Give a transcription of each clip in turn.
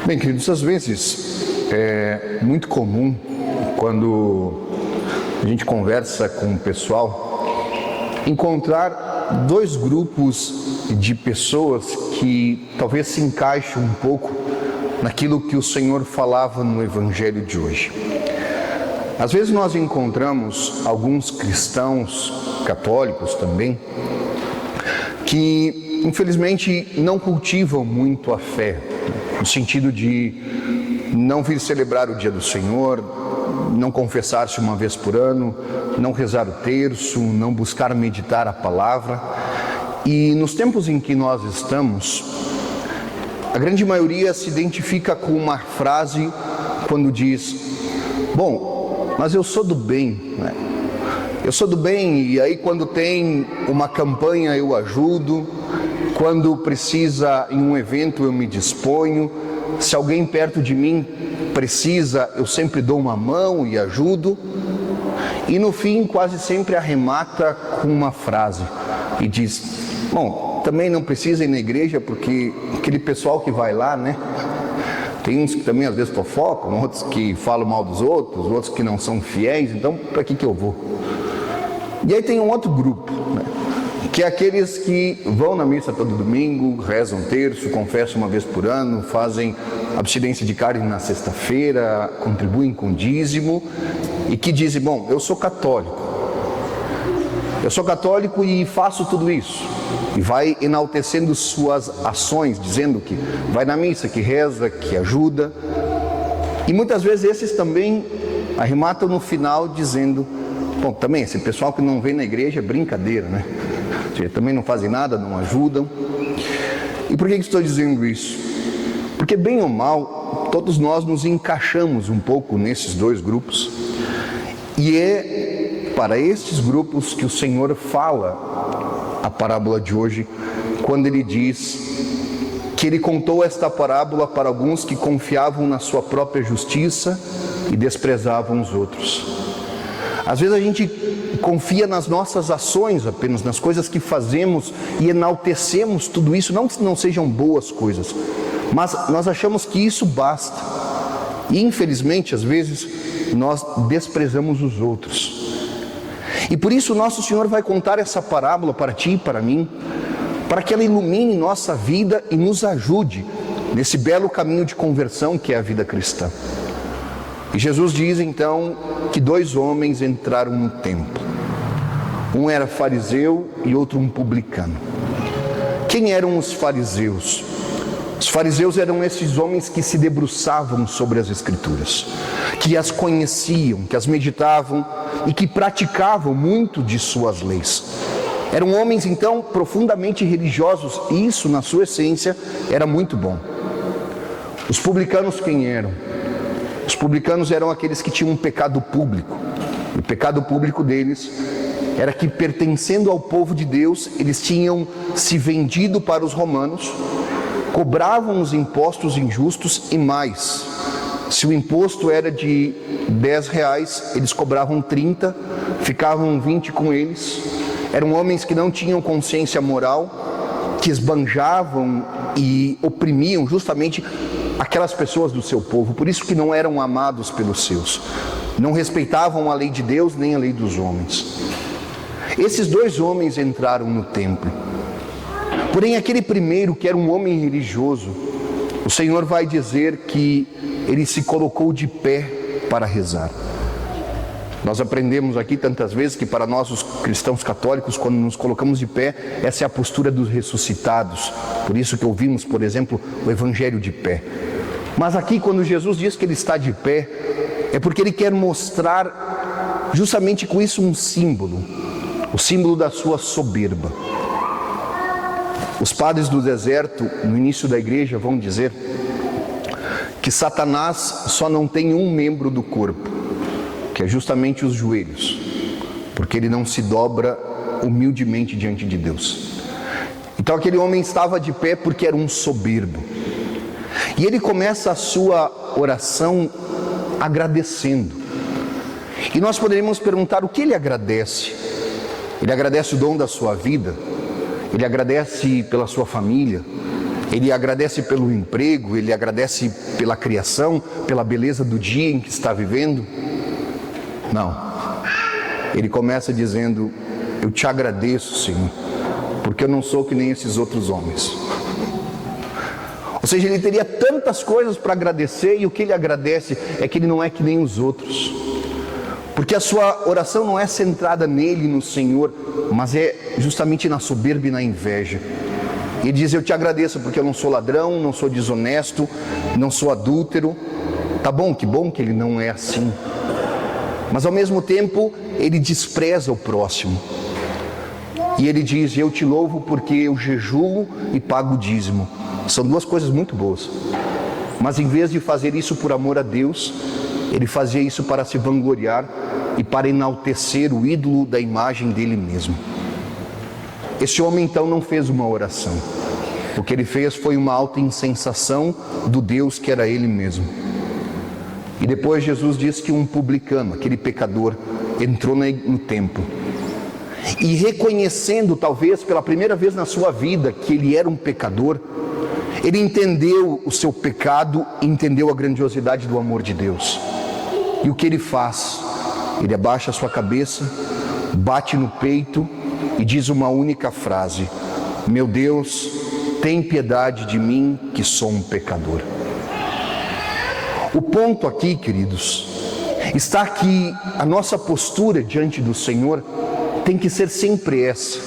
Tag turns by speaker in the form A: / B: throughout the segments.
A: Bem, queridos, às vezes é muito comum quando a gente conversa com o pessoal encontrar dois grupos de pessoas que talvez se encaixem um pouco naquilo que o Senhor falava no Evangelho de hoje. Às vezes nós encontramos alguns cristãos católicos também que infelizmente não cultivam muito a fé, no sentido de não vir celebrar o dia do Senhor, não confessar-se uma vez por ano, não rezar o terço, não buscar meditar a palavra. E nos tempos em que nós estamos, a grande maioria se identifica com uma frase quando diz: bom, mas eu sou do bem, né? Eu sou do bem, e aí quando tem uma campanha eu ajudo, quando precisa em um evento eu me disponho, se alguém perto de mim precisa eu sempre dou uma mão e ajudo. E no fim quase sempre arremata com uma frase e diz: bom, também não precisa ir na igreja porque aquele pessoal que vai lá, né? Tem uns que também às vezes fofocam, outros que falam mal dos outros, outros que não são fiéis, então para que eu vou? E aí tem um outro grupo, né? Que é aqueles que vão na missa todo domingo, rezam terço, confessam uma vez por ano, fazem abstinência de carne na sexta-feira, contribuem com dízimo e que dizem: bom, eu sou católico e faço tudo isso. E vai enaltecendo suas ações, dizendo que vai na missa, que reza, que ajuda. E muitas vezes esses também arrematam no final dizendo: bom, também esse pessoal que não vem na igreja é brincadeira, né? Também não fazem nada, não ajudam. E por que estou dizendo isso? Porque bem ou mal, todos nós nos encaixamos um pouco nesses dois grupos. E é para estes grupos que o Senhor fala a parábola de hoje, quando Ele diz que Ele contou esta parábola para alguns que confiavam na sua própria justiça e desprezavam os outros. Às vezes a gente confia nas nossas ações apenas, nas coisas que fazemos e enaltecemos tudo isso, não que não sejam boas coisas, mas nós achamos que isso basta. E infelizmente, às vezes, nós desprezamos os outros. E por isso nosso Senhor vai contar essa parábola para ti e para mim, para que ela ilumine nossa vida e nos ajude nesse belo caminho de conversão que é a vida cristã. E Jesus diz então que dois homens entraram no templo. Um era fariseu e outro um publicano. Quem eram os fariseus? Os fariseus eram esses homens que se debruçavam sobre as Escrituras, que as conheciam, que as meditavam e que praticavam muito de suas leis. Eram homens então profundamente religiosos e isso na sua essência era muito bom. Os publicanos quem eram? Os publicanos eram aqueles que tinham um pecado público. O pecado público deles era que, pertencendo ao povo de Deus, eles tinham se vendido para os romanos, cobravam os impostos injustos e mais. Se o imposto era de R$10, eles cobravam 30, ficavam 20 com eles. Eram homens que não tinham consciência moral, que esbanjavam e oprimiam justamente aquelas pessoas do seu povo, por isso que não eram amados pelos seus, não respeitavam a lei de Deus nem a lei dos homens. Esses dois homens entraram no templo, porém aquele primeiro, que era um homem religioso, o Senhor vai dizer que ele se colocou de pé para rezar. Nós aprendemos aqui tantas vezes que para nós os cristãos católicos, quando nos colocamos de pé, essa é a postura dos ressuscitados. Por isso que ouvimos, por exemplo, o Evangelho de pé. Mas aqui quando Jesus diz que ele está de pé, é porque ele quer mostrar justamente com isso um símbolo, o símbolo da sua soberba. Os padres do deserto, no início da igreja, vão dizer que Satanás só não tem um membro do corpo, que é justamente os joelhos, porque ele não se dobra humildemente diante de Deus. Então aquele homem estava de pé porque era um soberbo. E ele começa a sua oração agradecendo. E nós poderíamos perguntar o que ele agradece. Ele agradece o dom da sua vida, ele agradece pela sua família, Ele agradece pelo emprego, ele agradece pela criação, pela beleza do dia em que está vivendo. Não. Ele começa dizendo: eu te agradeço, Senhor, porque eu não sou que nem esses outros homens. Ou seja, ele teria tantas coisas para agradecer, e o que ele agradece é que ele não é que nem os outros. Porque a sua oração não é centrada nele, no Senhor, mas é justamente na soberba e na inveja. Ele diz: eu te agradeço porque eu não sou ladrão, não sou desonesto, não sou adúltero. Tá bom, que bom que ele não é assim. Mas ao mesmo tempo, ele despreza o próximo. E ele diz: eu te louvo porque eu jejuo e pago o dízimo. São duas coisas muito boas. Mas em vez de fazer isso por amor a Deus, ele fazia isso para se vangloriar e para enaltecer o ídolo da imagem dele mesmo. Esse homem então não fez uma oração. O que ele fez foi uma autoinsensação do Deus que era ele mesmo. E depois Jesus diz que um publicano, aquele pecador, entrou no templo. E reconhecendo, talvez pela primeira vez na sua vida, que ele era um pecador, ele entendeu o seu pecado e entendeu a grandiosidade do amor de Deus. E o que ele faz? Ele abaixa a sua cabeça, bate no peito e diz uma única frase: meu Deus, tem piedade de mim, que sou um pecador. O ponto aqui, queridos, está que a nossa postura diante do Senhor tem que ser sempre essa,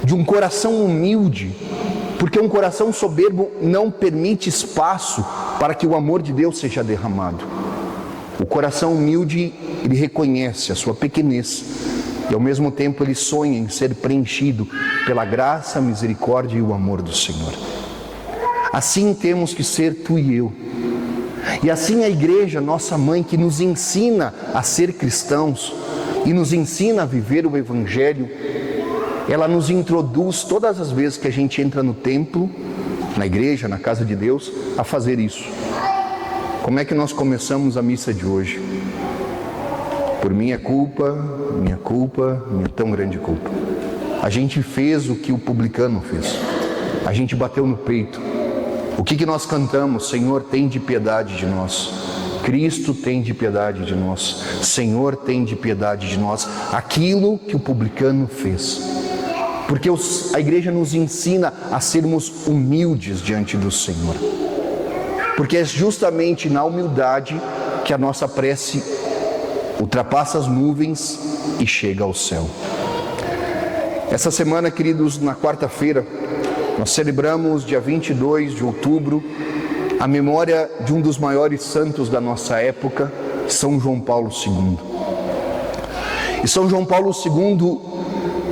A: de um coração humilde, porque um coração soberbo não permite espaço para que o amor de Deus seja derramado. O coração humilde, ele reconhece a sua pequenez e ao mesmo tempo ele sonha em ser preenchido pela graça, a misericórdia e o amor do Senhor. Assim temos que ser tu e eu. E assim a igreja, nossa mãe, que nos ensina a ser cristãos e nos ensina a viver o Evangelho, ela nos introduz todas as vezes que a gente entra no templo, na igreja, na casa de Deus, a fazer isso. Como é que nós começamos a missa de hoje? Por minha culpa, minha tão grande culpa. A gente fez o que o publicano fez. A gente bateu no peito. O que nós cantamos? Senhor, tem de piedade de nós. Cristo, tem de piedade de nós. Senhor, tem de piedade de nós. Aquilo que o publicano fez. Porque a igreja nos ensina a sermos humildes diante do Senhor. Porque é justamente na humildade que a nossa prece ultrapassa as nuvens e chega ao céu. Essa semana, queridos, na quarta-feira, nós celebramos, dia 22 de outubro, a memória de um dos maiores santos da nossa época, São João Paulo II. E São João Paulo II,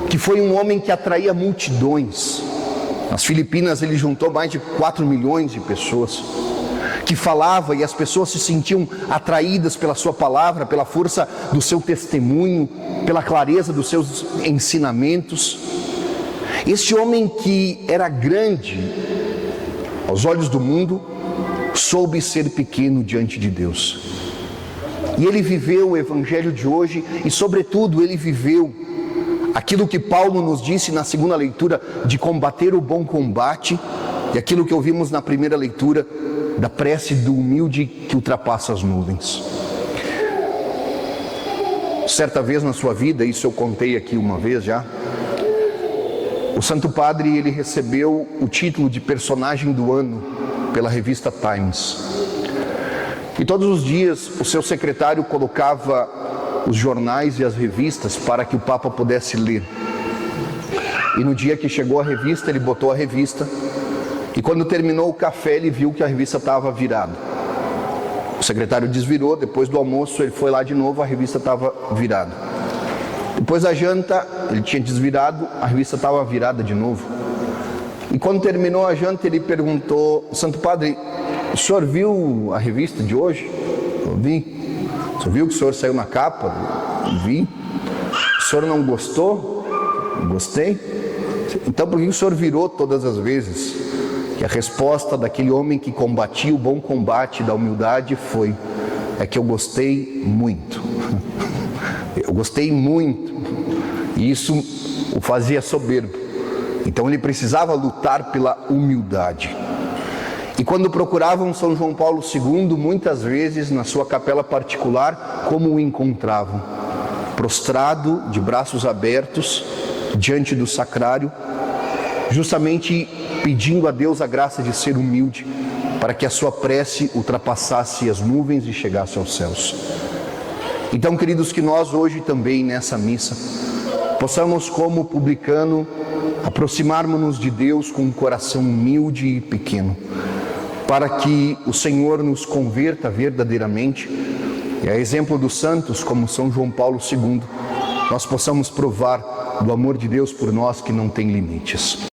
A: que foi um homem que atraía multidões. Nas Filipinas ele juntou mais de 4 milhões de pessoas, que falava e as pessoas se sentiam atraídas pela sua palavra, pela força do seu testemunho, pela clareza dos seus ensinamentos. Este homem que era grande aos olhos do mundo, soube ser pequeno diante de Deus. E ele viveu o Evangelho de hoje e, sobretudo, ele viveu aquilo que Paulo nos disse na segunda leitura, de combater o bom combate, e aquilo que ouvimos na primeira leitura, da prece do humilde que ultrapassa as nuvens. Certa vez na sua vida, isso eu contei aqui uma vez já, o Santo Padre, ele recebeu o título de personagem do ano pela revista Times. E todos os dias o seu secretário colocava os jornais e as revistas para que o Papa pudesse ler. E no dia que chegou a revista, ele botou a revista, e quando terminou o café, ele viu que a revista estava virada. O secretário desvirou, depois do almoço ele foi lá de novo, a revista estava virada. Depois da janta, ele tinha desvirado, a revista estava virada de novo. E quando terminou a janta, ele perguntou: Santo Padre, o senhor viu a revista de hoje? Eu vi. O senhor viu que o senhor saiu na capa? Eu vi. O senhor não gostou? Eu gostei. Então por que o senhor virou todas as vezes? E a resposta daquele homem que combatia o bom combate da humildade foi: é que eu gostei muito. Eu gostei muito. E isso o fazia soberbo. Então ele precisava lutar pela humildade. E quando procuravam São João Paulo II, muitas vezes na sua capela particular, como o encontravam? Prostrado, de braços abertos, diante do sacrário, justamente pedindo a Deus a graça de ser humilde, para que a sua prece ultrapassasse as nuvens e chegasse aos céus. Então, queridos, que nós hoje também nessa missa possamos, como publicano, aproximarmos-nos de Deus com um coração humilde e pequeno, para que o Senhor nos converta verdadeiramente e, a exemplo dos santos como São João Paulo II, nós possamos provar do amor de Deus por nós que não tem limites.